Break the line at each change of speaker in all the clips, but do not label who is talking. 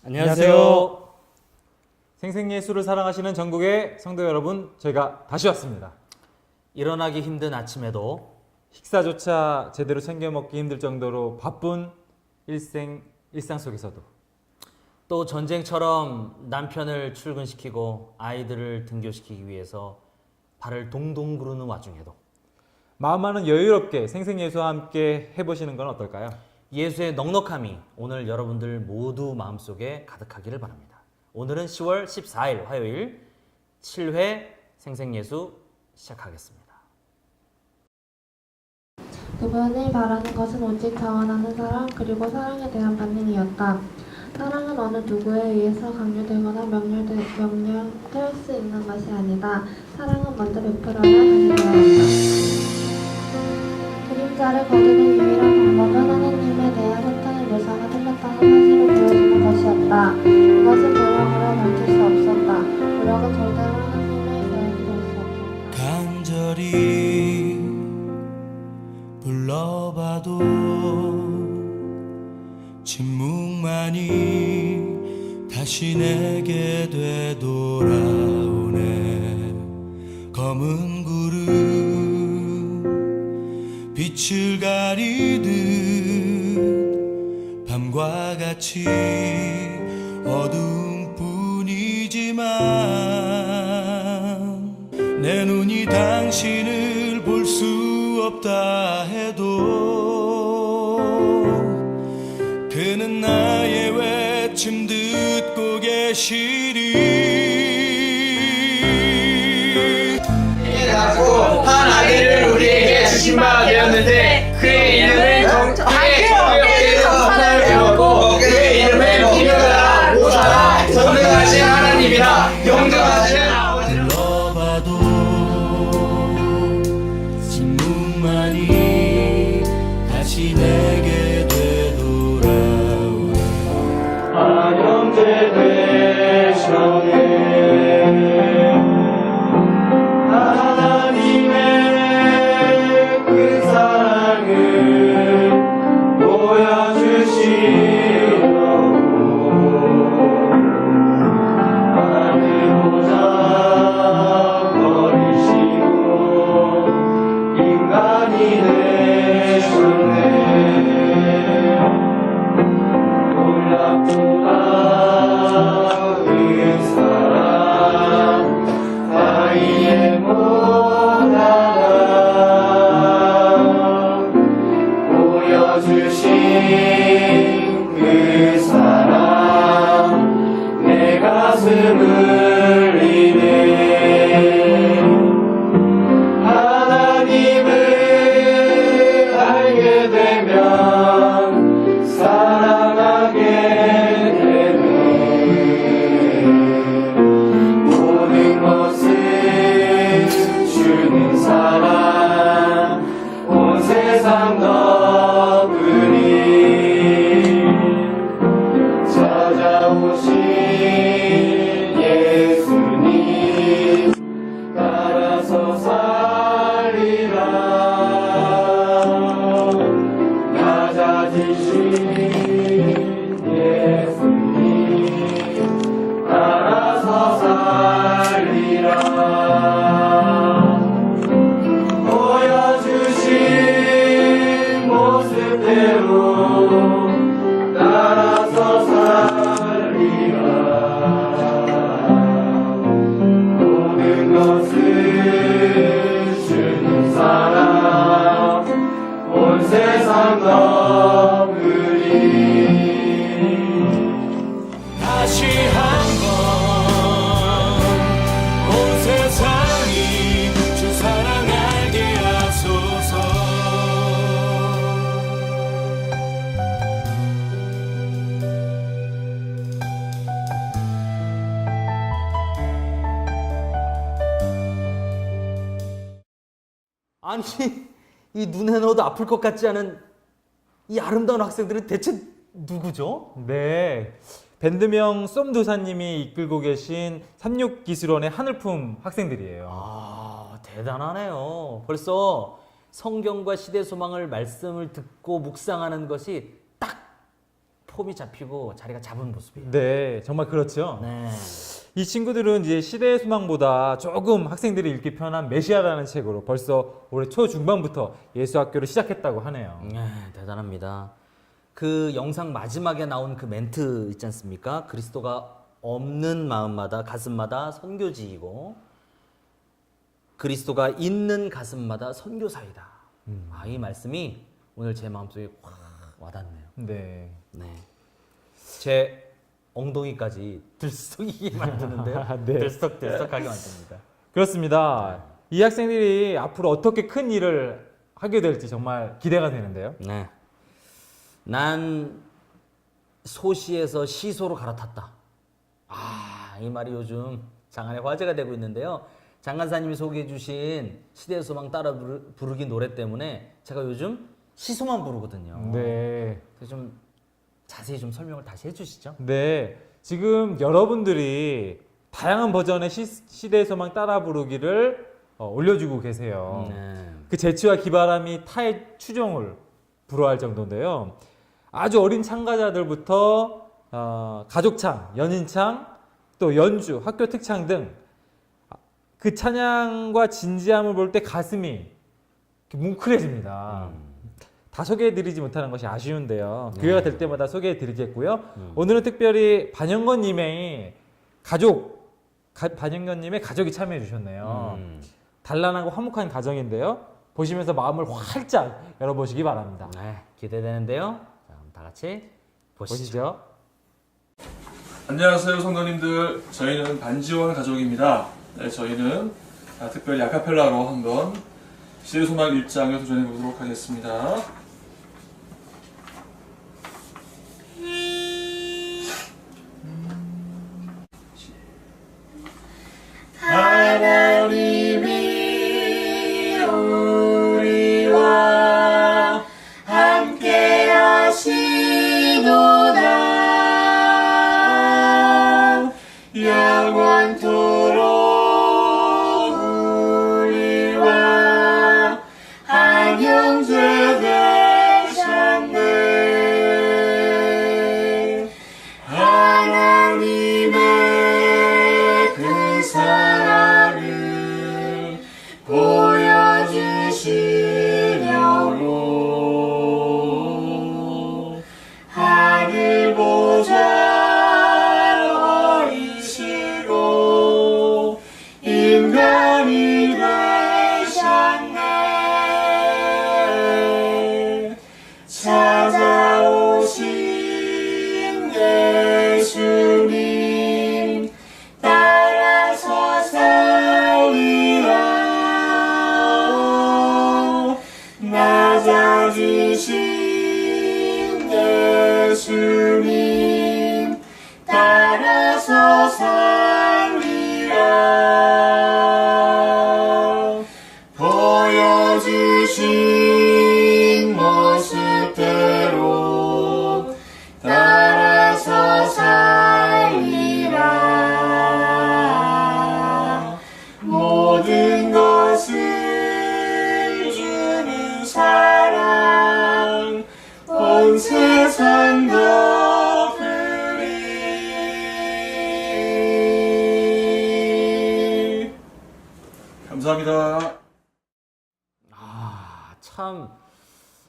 안녕하세요. 생생예술을 사랑하시는 전국의 성도 여러분, 제가 다시 왔습니다.
일어나기 힘든 아침에도
식사조차 제대로 챙겨 먹기 힘들 정도로 바쁜 일상 속에서도
또 전쟁처럼 남편을 출근시키고 아이들을 등교시키기 위해서 발을 동동 구르는 와중에도
마음만은 여유롭게 생생예수와 함께 해보시는 건 어떨까요?
예수의 넉넉함이 오늘 여러분들 모두 마음속에 가득하기를 바랍니다. 오늘은 10월 14일 화요일 7회 생생예수 시작하겠습니다.
그분이 바라는 것은 오직 자원하는 사랑 그리고 사랑에 대한 반응이었다. 사랑은 어느 누구에 의해서 강요되거나 명령될 수 있는 것이 아니다. 사랑은 먼저 베풀어야 하는 것이다. 그림자를 거두는 유일한 방법은 하나님에 대한 사탄의 묘사가 틀렸다는 사실을 보여주는 것이었다. 그것은 노력으로 밝힐 수 없었다. 노력은 절대로 하나님의 계획이 될 수 없었다.
간절히 불러봐도 침묵만이 다시 내게 되돌아오네. 검은 구름 빛을 가리듯 밤과 같이 어두운 뿐이지만 내 눈이 당신을 볼 수 없다 해도 그는 나의 외침 듣고 계시리.
낳고 한 아들을 우리에게 주신 바 되었는데 그의 이름을 정의롭게 성산을 배웠고 그의 이름을 기묘하라 모사라 전능하신 하나님이라 영존하신 아버지라.
불러봐도 침묵만이 다시 내게 되돌아오네. 한영제 되셨네. 하나님의 그 사랑을 보여주시고 하늘 보자 버리시고 인간이 되셨네. 놀랍구나 그 사랑 나이에 못하나 보여주신 그 사랑 내 가슴을 울리네. 하나님을 알게 되면 사랑하게 되네. 모든 것을 주는 사랑 온 세상 너그니 찾아오신 예수님 따라서 살리라. 낮아지신 예수님 따라서 살리라. 보여주신 모습대로 따라서 살리라. 모든 것을 주는 사랑 온 세상 너그리. 다시 한번 온 세상이 주 사랑 알게 하소서.
아니 이 눈에 넣어도 아플 것 같지 않은 이 아름다운 학생들은 대체 누구죠?
네, 밴드명 쏨두사님이 이끌고 계신 삼육기술원의 하늘품 학생들이에요.
아 대단하네요. 벌써 성경과 시대 소망을 말씀을 듣고 묵상하는 것이 딱 폼이 잡히고 자리가 잡은 모습이에요.
네, 정말 그렇죠.
네.
이 친구들은 이제 시대의 소망보다 조금 학생들이 읽기 편한 메시아라는 책으로 벌써 올해 초중반부터 예수학교를 시작했다고 하네요.
대단합니다. 그 영상 마지막에 나온 그 멘트 있지 않습니까? 그리스도가 없는 마음마다 가슴마다 선교지이고 그리스도가 있는 가슴마다 선교사이다. 이 말씀이 오늘 제 마음속에 확 와닿네요.
네.
네. 제 엉덩이까지 들썩이게 만드는데요.
네.
들썩들썩하게 만듭니다.
그렇습니다. 이 학생들이 앞으로 어떻게 큰 일을 하게 될지 정말 기대가 되는데요.
네. 난 소시에서 시소로 갈아탔다. 이 말이 요즘 장안의 화제가 되고 있는데요. 장 간사님이 소개해 주신 시대의 소망 따라 부르기 노래 때문에 제가 요즘 시소만 부르거든요.
네.
그래서 좀 자세히 좀 설명을 다시 해주시죠.
네. 지금 여러분들이 다양한 버전의 시대의 소망 따라 부르기를 올려주고 계세요.
네.
그 재치와 기발함이 타의 추종을 불허할 정도인데요. 아주 어린 참가자들부터 가족창, 연인창, 또 연주, 학교 특창 등 그 찬양과 진지함을 볼 때 가슴이 이렇게 뭉클해집니다. 다 소개해드리지 못하는 것이 아쉬운데요. 기회가 될 때마다 소개해드리겠고요. 오늘은 특별히 반영건님의 반영건님의 가족이 참여해 주셨네요. 단란하고 화목한 가정인데요. 보시면서 마음을 활짝 열어보시기 바랍니다.
네, 기대되는데요. 자, 그럼 다 같이 보시죠.
안녕하세요 성도님들, 저희는 반지원 가족입니다. 네, 저희는 특별히 아카펠라로 한번 시대의 소망 1장을 도전해 보도록 하겠습니다.
하나님이 우리와 함께 하시도다. 영원토록 우리와 한 형제 되셨네. 하나님의 그 사랑을 보여주시려고 하늘 보좌 어리시고 인간이 되셨네. 찾아오신 예수님 따라서 살리라. 낮아지신 예수님 따라서 살리라. 보여주신 모습대로 따라서 살리라. 모든 것을 주는 사랑 온 세상 덮으리.
감사합니다.
참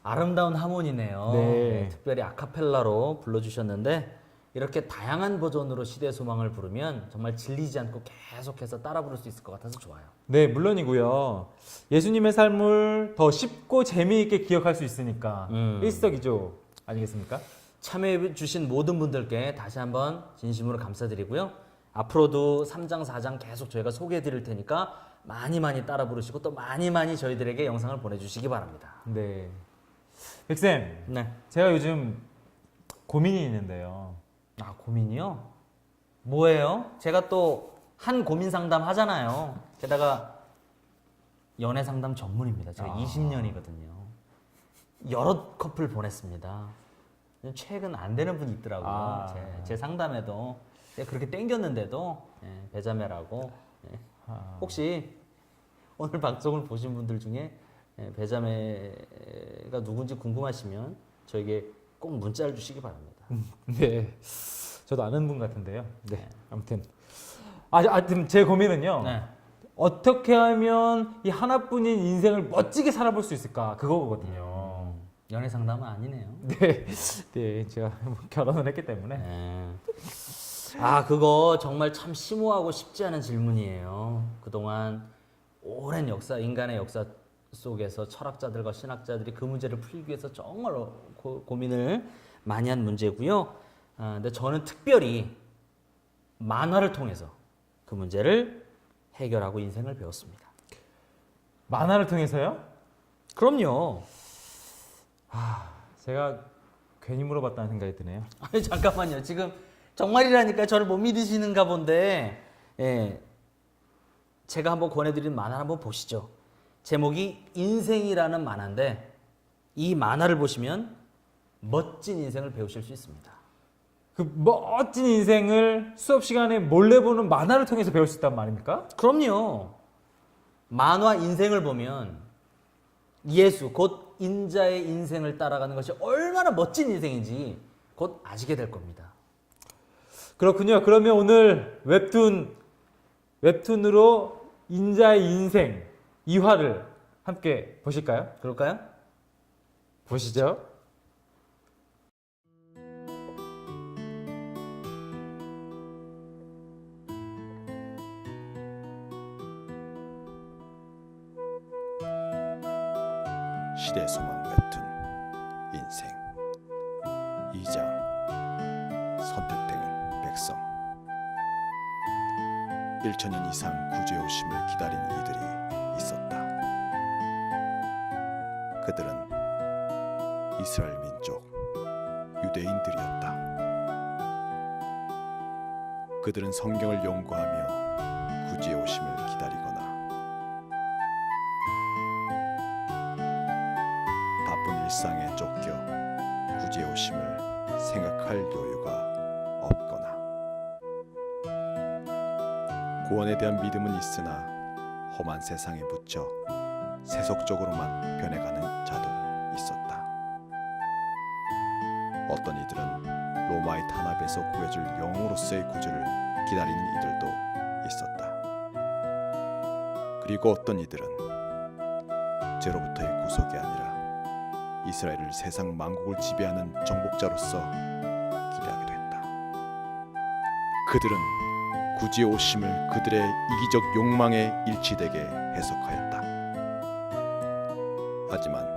아름다운 하모니네요.
네.
특별히 아카펠라로 불러주셨는데 이렇게 다양한 버전으로 시대 소망을 부르면 정말 질리지 않고 계속해서 따라 부를 수 있을 것 같아서 좋아요.
네, 물론이고요. 예수님의 삶을 더 쉽고 재미있게 기억할 수 있으니까 일석이조 아니겠습니까?
참여해 주신 모든 분들께 다시 한번 진심으로 감사드리고요. 앞으로도 3장, 4장 계속 저희가 소개해 드릴 테니까 많이 따라 부르시고 또 많이 저희들에게 영상을 보내주시기 바랍니다.
네. 백쌤,
네.
제가 요즘 고민이 있는데요.
고민이요? 뭐예요? 제가 또 한 고민 상담 하잖아요. 게다가 연애 상담 전문입니다. 제가 20년이거든요. 여러 커플 보냈습니다. 최근 안 되는 분이 있더라고요. 제 상담에도 제가 그렇게 땡겼는데도 배자매라고. 혹시 오늘 방송을 보신 분들 중에 배자매가 누군지 궁금하시면 저에게 꼭 문자를 주시기 바랍니다.
네, 저도 아는 분 같은데요. 네, 아무튼 하여튼 제 고민은요.
네.
어떻게 하면 이 하나뿐인 인생을 멋지게 살아볼 수 있을까 그거거든요.
연애 상담은 아니네요.
네, 네, 제가 결혼을 했기 때문에.
네. 아, 그거 정말 참 심오하고 쉽지 않은 질문이에요. 그동안 오랜 역사, 인간의 역사 속에서 철학자들과 신학자들이 그 문제를 풀기 위해서 정말 고민을 많이 한 문제고요. 근데 저는 특별히 만화를 통해서 그 문제를 해결하고 인생을 배웠습니다.
만화를 통해서요?
그럼요.
제가 괜히 물어봤다는 생각이 드네요.
아니 잠깐만요. 지금 정말이라니까 저를 못 믿으시는가 본데, 예, 제가 한번 권해드린 만화를 한번 보시죠. 제목이 인생이라는 만화인데 이 만화를 보시면 멋진 인생을 배우실 수 있습니다.
그 멋진 인생을 수업 시간에 몰래 보는 만화를 통해서 배울 수 있단 말입니까?
그럼요. 만화 인생을 보면 예수 곧 인자의 인생을 따라가는 것이 얼마나 멋진 인생인지 곧 아시게 될 겁니다.
그렇군요. 그러면 오늘 웹툰으로 인자의 인생 2화를 함께 보실까요?
그럴까요?
보시죠.
시대 소망 웹툰 인생 2장 선택된 백성. 1000년 이상 구주의 오심을 기다린 이들이 있었다. 그들은 이스라엘 민족 유대인들이었다. 그들은 성경을 연구하며 구주의 오심을 기다리거나 바쁜 일상에 쫓겨 구주의 오심을 생각할 여유가 없거나 구원에 대한 믿음은 있으나 험한 세상에 묻혀 세속적으로만 변해가는 자도 있었다. 어떤 이들은 로마의 탄압에서 구해줄 영으로서의 구주를 기다리는 이들도 있었다. 그리고 어떤 이들은 죄로부터의 구속이 아니라 이스라엘을 세상 만국을 지배하는 정복자로서 기대하기도 했다. 그들은 구주의 오심을 그들의 이기적 욕망에 일치되게 해석하였다. 하지만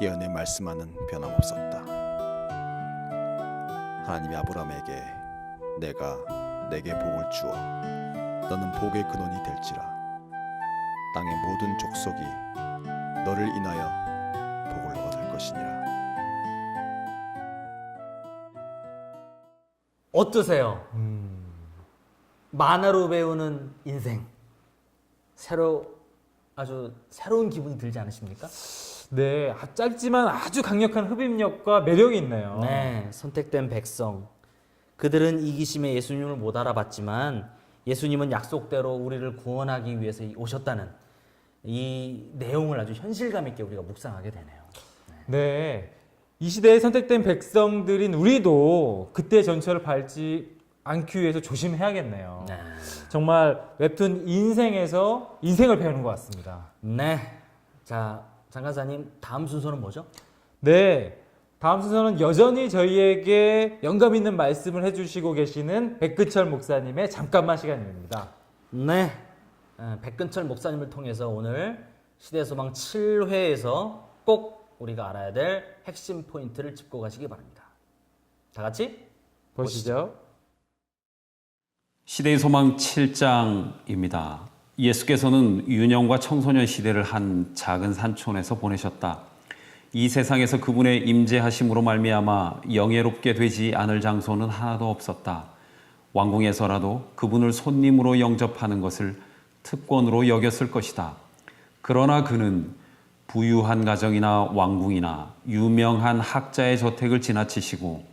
예언의 말씀과는 변함없었다. 하나님이 아브라함에게 내게 복을 주어 너는 복의 근원이 될지라 땅의 모든 족속이 너를 인하여 복을 얻을 것이니라.
어떠세요? 만화로 배우는 인생 아주 새로운 기분이 들지 않으십니까?
네, 짧지만 아주 강력한 흡입력과 매력이 있네요.
네, 선택된 백성. 그들은 이기심에 예수님을 못 알아봤지만 예수님은 약속대로 우리를 구원하기 위해서 오셨다는 이 내용을 아주 현실감 있게 우리가 묵상하게 되네요.
네, 이 시대에 선택된 백성들인 우리도 그때 전철을 밟지 않기 위해서 조심해야겠네요.
네.
정말 웹툰 인생에서 인생을 배우는 것 같습니다.
네. 자, 장간사님 다음 순서는 뭐죠?
네, 다음 순서는 여전히 저희에게 영감 있는 말씀을 해주시고 계시는 백근철 목사님의 잠깐만 시간입니다.
네. 백근철 목사님을 통해서 오늘 시대소망 7회에서 꼭 우리가 알아야 될 핵심 포인트를 짚고 가시기 바랍니다. 다 같이
보시죠.
시대의 소망 7장입니다. 예수께서는 유년과 청소년 시대를 한 작은 산촌에서 보내셨다. 이 세상에서 그분의 임재하심으로 말미암아 영예롭게 되지 않을 장소는 하나도 없었다. 왕궁에서라도 그분을 손님으로 영접하는 것을 특권으로 여겼을 것이다. 그러나 그는 부유한 가정이나 왕궁이나 유명한 학자의 저택을 지나치시고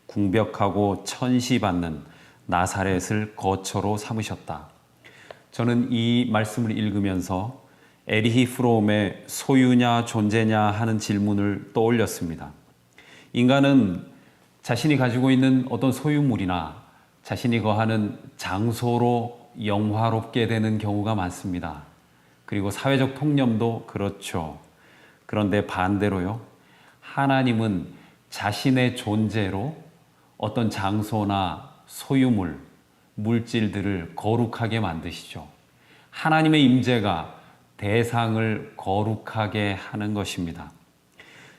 궁벽하고 천시받는 나사렛을 거처로 삼으셨다. 저는 이 말씀을 읽으면서 에리히 프롬의 소유냐 존재냐 하는 질문을 떠올렸습니다. 인간은 자신이 가지고 있는 어떤 소유물이나 자신이 거하는 장소로 영화롭게 되는 경우가 많습니다. 그리고 사회적 통념도 그렇죠. 그런데 반대로요. 하나님은 자신의 존재로 어떤 장소나 소유물, 물질들을 거룩하게 만드시죠. 하나님의 임재가 대상을 거룩하게 하는 것입니다.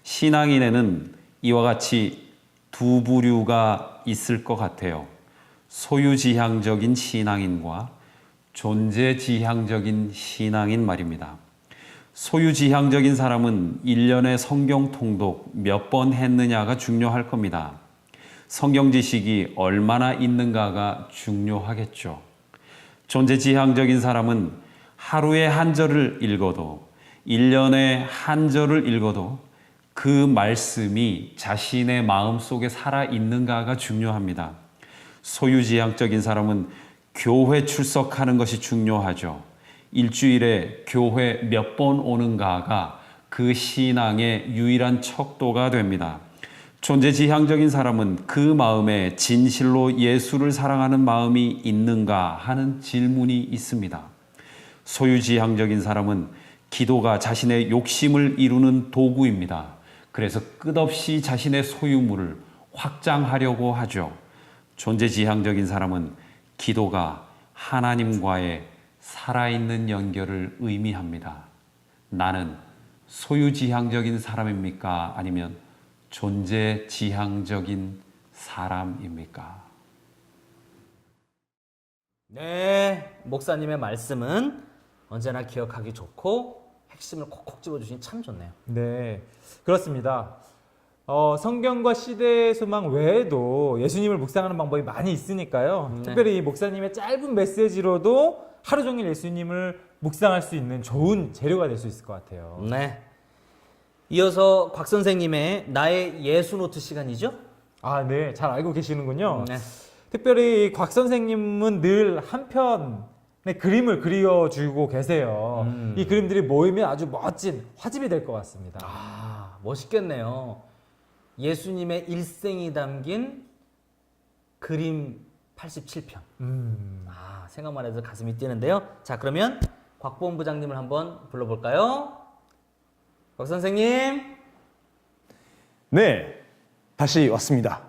신앙인에는 이와 같이 두 부류가 있을 것 같아요. 소유지향적인 신앙인과 존재지향적인 신앙인 말입니다. 소유지향적인 사람은 1년에 성경 통독 몇 번 했느냐가 중요할 겁니다. 성경 지식이 얼마나 있는가가 중요하겠죠. 존재지향적인 사람은 하루에 한 절을 읽어도 1년에 한 절을 읽어도 그 말씀이 자신의 마음속에 살아있는가가 중요합니다. 소유지향적인 사람은 교회 출석하는 것이 중요하죠. 일주일에 교회 몇 번 오는가가 그 신앙의 유일한 척도가 됩니다. 존재지향적인 사람은 그 마음에 진실로 예수를 사랑하는 마음이 있는가 하는 질문이 있습니다. 소유지향적인 사람은 기도가 자신의 욕심을 이루는 도구입니다. 그래서 끝없이 자신의 소유물을 확장하려고 하죠. 존재지향적인 사람은 기도가 하나님과의 살아있는 연결을 의미합니다. 나는 소유지향적인 사람입니까? 아니면 존재지향적인 사람입니까?
네, 목사님의 말씀은 언제나 기억하기 좋고 핵심을 콕콕 집어주시니 참 좋네요.
네, 그렇습니다. 성경과 시대의 소망 외에도 예수님을 묵상하는 방법이 많이 있으니까요.
네.
특별히 이 목사님의 짧은 메시지로도 하루 종일 예수님을 묵상할 수 있는 좋은 재료가 될 수 있을 것 같아요.
네. 이어서 곽 선생님의 나의 예수 노트 시간이죠?
아, 네, 잘 알고 계시는군요.
네.
특별히 곽 선생님은 늘 한 편의 그림을 그려주고 계세요. 이 그림들이 모이면 아주 멋진 화집이 될 것 같습니다.
아, 멋있겠네요. 예수님의 일생이 담긴 그림 87편. 아, 생각만 해도 가슴이 뛰는데요. 자, 그러면 곽 본부장님을 한번 불러볼까요? 곽 선생님.
네, 다시 왔습니다.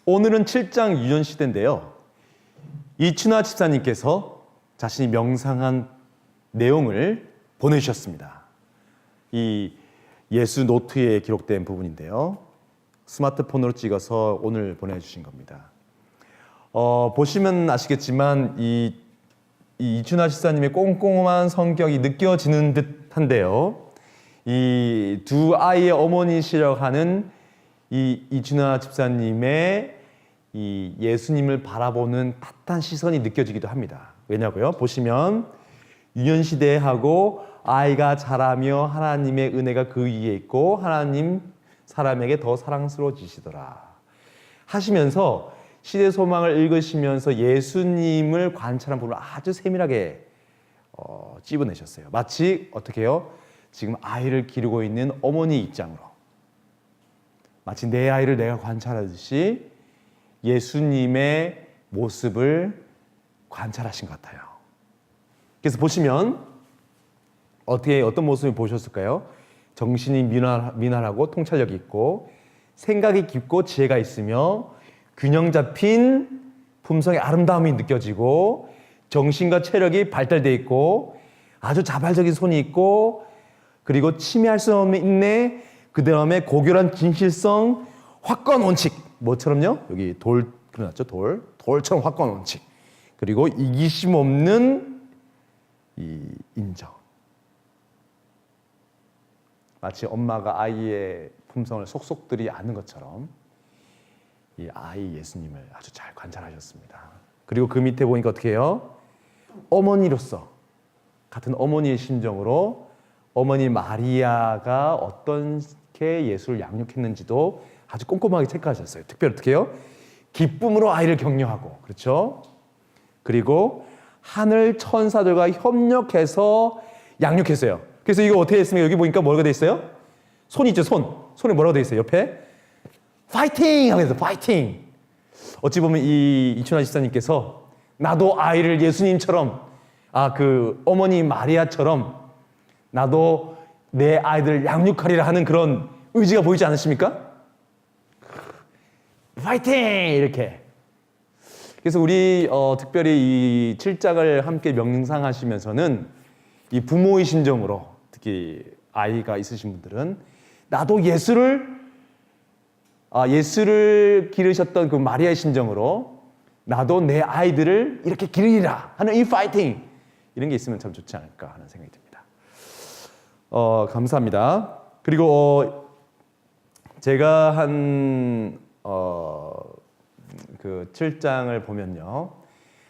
오늘은 7장 유전시대인데요. 이춘하 집사님께서 자신이 명상한 내용을 보내주셨습니다. 이 예수 노트에 기록된 부분인데요. 스마트폰으로 찍어서 오늘 보내주신 겁니다. 보시면 아시겠지만 이 이춘하 집사님의 꼼꼼한 성격이 느껴지는 듯한데요. 이 두 아이의 어머니시라고 하는 이 이춘하 집사님의 이 예수님을 바라보는 탓한 시선이 느껴지기도 합니다. 왜냐고요? 보시면 유년시대하고 아이가 자라며 하나님의 은혜가 그 위에 있고 하나님 사람에게 더 사랑스러워지시더라 하시면서 시대 소망을 읽으시면서 예수님을 관찰한 부분을 아주 세밀하게 찝어내셨어요. 마치 어떻게 해요? 지금 아이를 기르고 있는 어머니 입장으로 마치 내 아이를 내가 관찰하듯이 예수님의 모습을 관찰하신 것 같아요. 그래서 보시면 어떤 모습을 보셨을까요? 정신이 미나하고 통찰력이 있고 생각이 깊고 지혜가 있으며 균형 잡힌 품성의 아름다움이 느껴지고 정신과 체력이 발달되어 있고 아주 자발적인 손이 있고 그리고 침해할 수 없는 인내, 그 다음에 고결한 진실성, 확고한 원칙. 뭐처럼요? 여기 돌 그려놨죠? 돌처럼 확고한 원칙. 그리고 이기심 없는 이 인정. 마치 엄마가 아이의 품성을 속속들이 아는 것처럼 이 아이 예수님을 아주 잘 관찰하셨습니다. 그리고 그 밑에 보니까 어떻게 해요? 어머니로서 같은 어머니의 심정으로 어머니 마리아가 어떻게 예수를 양육했는지도 아주 꼼꼼하게 체크하셨어요. 특별히 어떻게 해요? 기쁨으로 아이를 격려하고, 그렇죠? 그리고 하늘 천사들과 협력해서 양육했어요. 그래서 이거 어떻게 했습니까? 여기 보니까 뭐가 돼 있어요? 손 있죠, 손. 손에 뭐라고 돼 있어요? 옆에 파이팅 하고 있어요. 파이팅. 어찌 보면 이 이춘하 집사님께서 나도 아이를 예수님처럼 그 어머니 마리아처럼 나도 내 아이들 양육하리라 하는 그런 의지가 보이지 않으십니까? 파이팅 이렇게. 그래서 우리 특별히 이 7장을 함께 명상하시면서는 이 부모의 심정으로 특히 아이가 있으신 분들은 나도 예수를 기르셨던 그 마리아의 심정으로 나도 내 아이들을 이렇게 기르리라 하는 이 파이팅 이런 게 있으면 참 좋지 않을까 하는 생각이 듭니다. 감사합니다. 그리고 제가 한 그 7장을 보면요.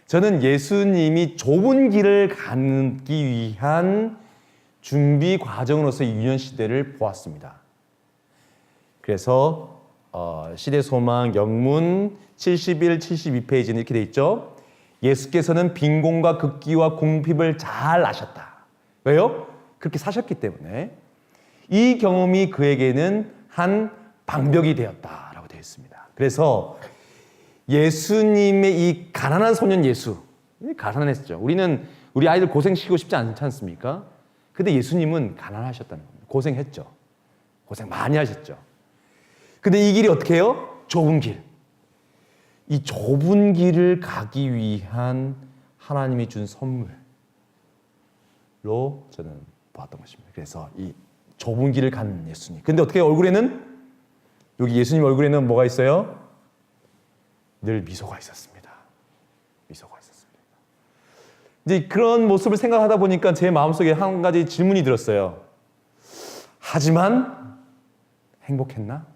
저는 예수님이 좁은 길을 가기 위한 준비 과정으로서 유년 시대를 보았습니다. 그래서 시대소망 영문 71, 72페이지는 이렇게 돼 있죠. 예수께서는 빈곤과 극기와 궁핍을 잘 아셨다. 왜요? 그렇게 사셨기 때문에 이 경험이 그에게는 한 방벽이 되었다라고 되어 있습니다. 그래서 예수님의 이 가난한 소년 예수, 가난했죠. 우리는 우리 아이들 고생시키고 싶지 않지 않습니까? 근데 예수님은 가난하셨다는 겁니다. 고생했죠. 고생 많이 하셨죠. 근데 이 길이 어떻게 해요? 좁은 길. 이 좁은 길을 가기 위한 하나님이 준 선물로 저는 보았던 것입니다. 그래서 이 좁은 길을 간 예수님. 근데 어떻게 얼굴에는 여기 예수님 얼굴에는 뭐가 있어요? 늘 미소가 있었습니다. 미소가 있었습니다. 이제 그런 모습을 생각하다 보니까 제 마음속에 한 가지 질문이 들었어요. 하지만 행복했나?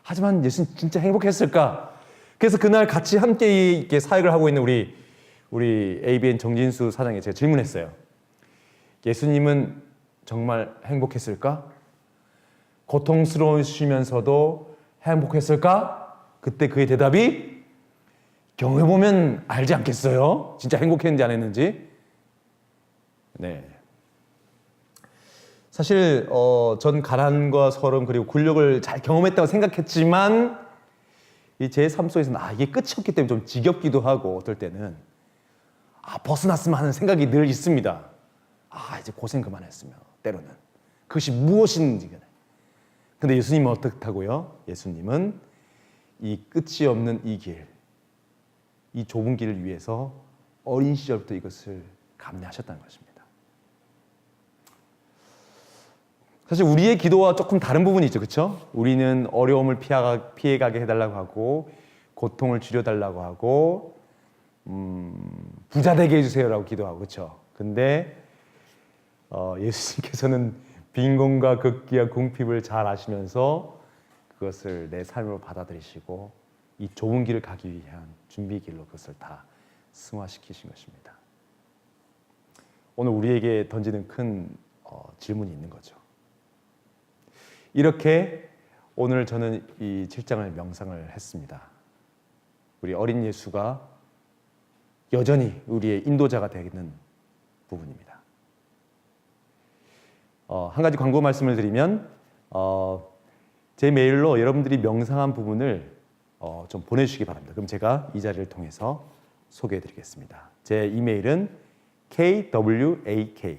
하지만 예수님 진짜 행복했을까? 그래서 그날 같이 함께 이렇게 사역을 하고 있는 우리 ABN 정진수 사장에 제가 질문했어요. 예수님은 정말 행복했을까? 고통스러우시면서도 행복했을까? 그때 그의 대답이 경험해보면 알지 않겠어요? 진짜 행복했는지 안 했는지. 네. 사실 전 가난과 서름 그리고 굴욕을 잘 경험했다고 생각했지만 제 삶 속에서는 이게 끝이 없기 때문에 좀 지겹기도 하고 어떨 때는 벗어났으면 하는 생각이 늘 있습니다. 이제 고생 그만했으면 때로는 그것이 무엇인지. 근데 예수님은 어떻다고요? 예수님은 이 끝이 없는 이 길, 이 좁은 길을 위해서 어린 시절부터 이것을 감내하셨다는 것입니다. 사실 우리의 기도와 조금 다른 부분이 있죠. 그렇죠? 우리는 어려움을 피해가게 해달라고 하고 고통을 줄여달라고 하고 부자 되게 해주세요라고 기도하고 그렇죠? 근데 예수님께서는 빈곤과 극기와 궁핍을 잘 아시면서 그것을 내 삶으로 받아들이시고 이 좁은 길을 가기 위한 준비길로 그것을 다 승화시키신 것입니다. 오늘 우리에게 던지는 큰 질문이 있는 거죠. 이렇게 오늘 저는 이 7장을 명상을 했습니다. 우리 어린 예수가 여전히 우리의 인도자가 되는 부분입니다. 한 가지 광고 말씀을 드리면 제 메일로 여러분들이 명상한 부분을 좀 보내주시기 바랍니다. 그럼 제가 이 자리를 통해서 소개해드리겠습니다. 제 이메일은 kwak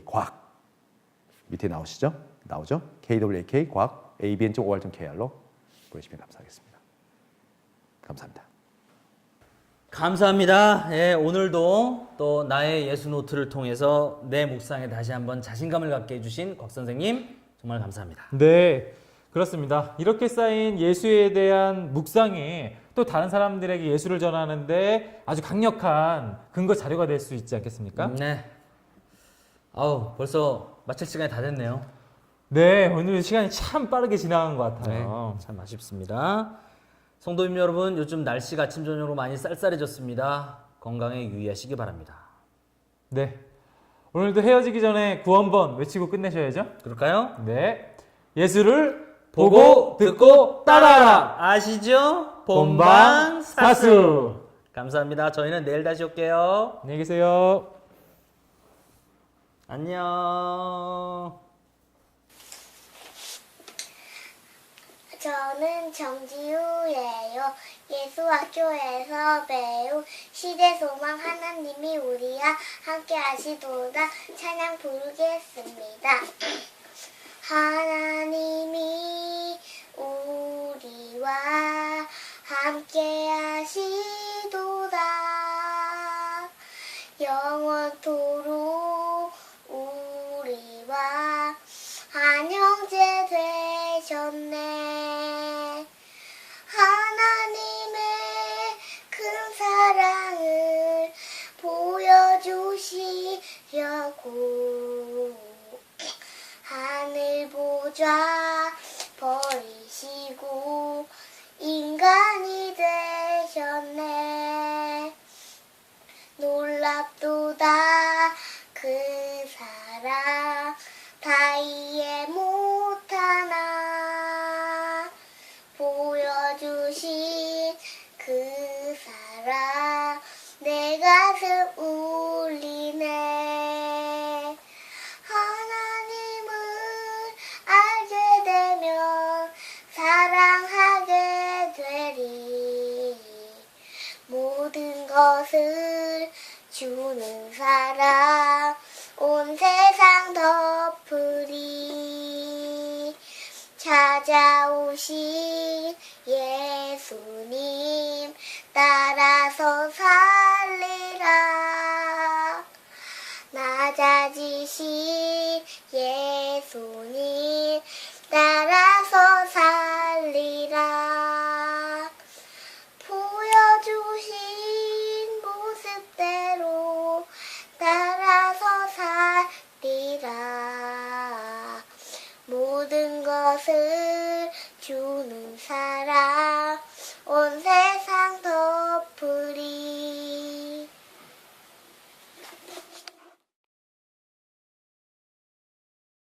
과학 밑에 나오시죠? 나오죠? kwak 과학 abn.or.kr로 보내주시면 감사하겠습니다. 감사합니다.
감사합니다. 예, 오늘도 또 나의 예수 노트를 통해서 내 묵상에 다시 한번 자신감을 갖게 해주신 곽 선생님 정말 감사합니다.
네, 그렇습니다. 이렇게 쌓인 예수에 대한 묵상이 또 다른 사람들에게 예수를 전하는데 아주 강력한 근거 자료가 될 수 있지 않겠습니까?
네. 벌써 마칠 시간이 다 됐네요.
네, 오늘 시간이 참 빠르게 지나간 것 같아요.
참 아쉽습니다. 성도님 여러분, 요즘 날씨가 아침 저녁으로 많이 쌀쌀해졌습니다. 건강에 유의하시기 바랍니다.
네, 오늘도 헤어지기 전에 구호 한번 외치고 끝내셔야죠.
그럴까요?
네, 예수를 보고 듣고 따라하라.
아시죠?
본방사수.
감사합니다. 저희는 내일 다시 올게요.
안녕히 계세요.
안녕.
저는 정지우예요. 예수학교에서 배운 시대소망 하나님이 우리와 함께 하시도다 찬양 부르겠습니다. 하나님이 우리와 함께 하시도다 영원토록 우리와 한 형제 되셨네. 하나님의 큰 사랑을 보여주시려고 하늘 보좌 버리시고 인간이 되셨네. 놀랍도다 그 사랑 다 이해 못하나 보여주신 그 사랑 내 가슴 울리네. 하나님을 알게 되면 사랑하게 되리. 모든 것을 주는 사랑 온 세상 덮으리. 찾아오신 예수님 따라서 살리라. 낮아지신 예수님 따라서 살리라. 보여주신 모습대로 따라서 살리라. 모든 것을 주는 사랑 온 세상 덮으리.